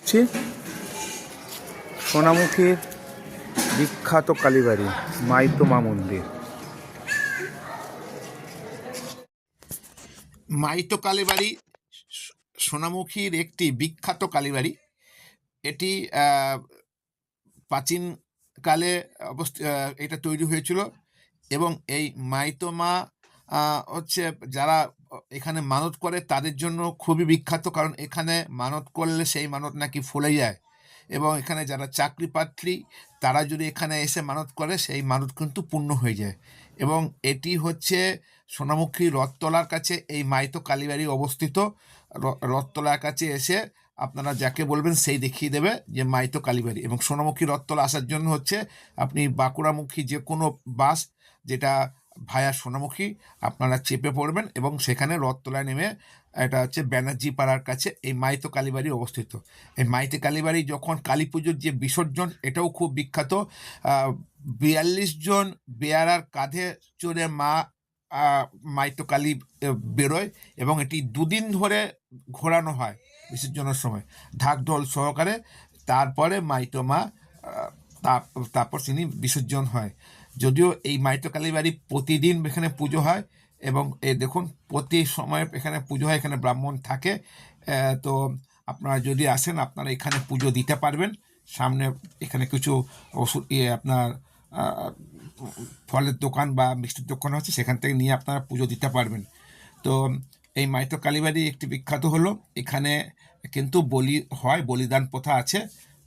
করছি সোনামুখীর বিখ্যাত কালীবাড়ি মাইতমা মন্দির। মাইতো কালীবাড়ি সোনামুখীর একটি বিখ্যাত কালীবাড়ি। এটি প্রাচীনকালে এটা তৈরি হয়েছিল এবং এই মাইতমা হচ্ছে যারা এখানে মানত করে তাদের জন্য খুবই বিখ্যাত, কারণ এখানে মানত করলে সেই মানত নাকি ফলে যায় এবং এখানে যারা চাকরি প্রার্থী তারা যদি এখানে এসে মানত করে সেই মানত কিন্তু পূর্ণ হয়ে যায়। এবং এটি হচ্ছে সোনামুখী রথতলার কাছে এই মাইতো কালীবাড়ি অবস্থিত। রথতলার কাছে এসে আপনারা যাকে বলবেন সেই দেখিয়ে দেবে যে মাইতো কালীবাড়ি। এবং সোনামুখী রথতলা আসার জন্য হচ্ছে আপনি বাঁকুড়ামুখী যে কোনো বাস যেটা ভায়া সোনামুখী আপনারা চেপে পড়বেন এবং সেখানে রথতলায় নেমে, এটা হচ্ছে ব্যানার্জি পাড়ার কাছে এই মাইতো কালীবাড়ি অবস্থিত। এই মাইতো কালীবাড়ি যখন কালী পুজোর যে বিসর্জন, এটাও খুব বিখ্যাত। 42 জন বেয়ারার কাঁধে চড়ে মা মাইতো কালী বেরোয় এবং এটি দুদিন ধরে ঘোরানো হয় বিসর্জনের সময় ঢাক ঢোল সহকারে। তারপরে মাইতো মা তারপর তিনি বিসর্জন হয়। যদিও এই মাইতো কালীবাড়ি প্রতিদিন এখানে পুজো হয় এবং এই দেখুন প্রতি সময় এখানে পুজো হয়, এখানে ব্রাহ্মণ থাকে। তো আপনারা যদি আসেন আপনারা এখানে পুজো দিতে পারবেন। সামনে এখানে কিছু ওষুধ আপনার ফলের দোকান বা মিষ্টির দোকান আছে, সেখান থেকে নিয়ে আপনারা পুজো দিতে পারবেন। তো এই মাইতো কালীবাড়ি একটি বিখ্যাত হলো, এখানে কিন্তু বলি হয়, বলিদান প্রথা আছে।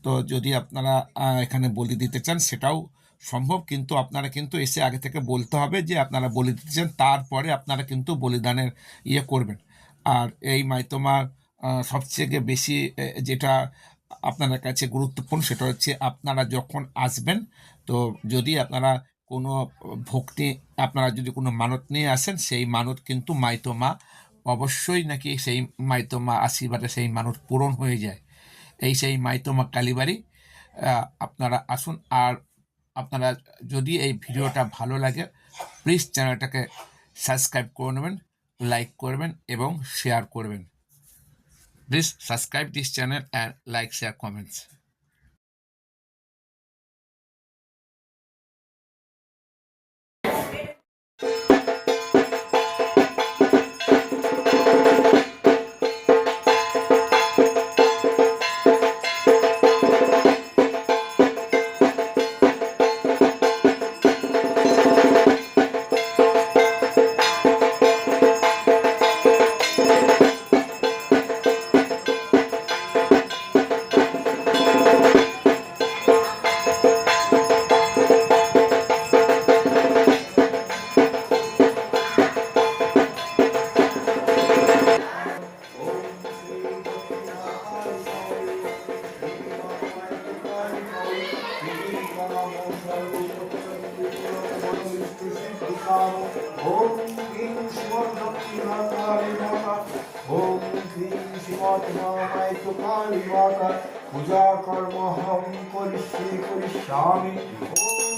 তো যদি আপনারা এখানে বলি দিতে চান সেটাও সম্ভব, কিন্তু আপনারা কিন্তু এসে আগে থেকে বলতে হবে যে আপনারা বলি দিতে চান, তারপরে আপনারা কিন্তু বলিদানের করবেন। আর এই মাইতোমার সবথেকে বেশি যেটা আপনাদের কাছে গুরুত্বপূর্ণ সেটা হচ্ছে আপনারা যখন আসবেন, তো যদি আপনারা কোনো ভক্তি, আপনারা যদি কোনো মানত নিয়ে আসেন, সেই মানত কিন্তু মাইতোমা অবশ্যই নাকি সেই মাইতোমা আশীর্বাদে সেই মানত পূরণ হয়ে যায়। এই সেই মাইতোমা কালীবাড়ি। আপনারা আসুন। আর আপনারা যদি এই ভিডিওটা ভালো লাগে প্লিজ চ্যানেলটাকে সাবস্ক্রাইব করে নেবেন, লাইক করবেন এবং শেয়ার করবেন। Please subscribe this channel and like, share, comments. ओम क्लीं शिवदक्षिणाकाली माता, ओम क्लीं शिवात्मा माइतो काली माता, पूजा कर्म हम करिष्यामि। ओम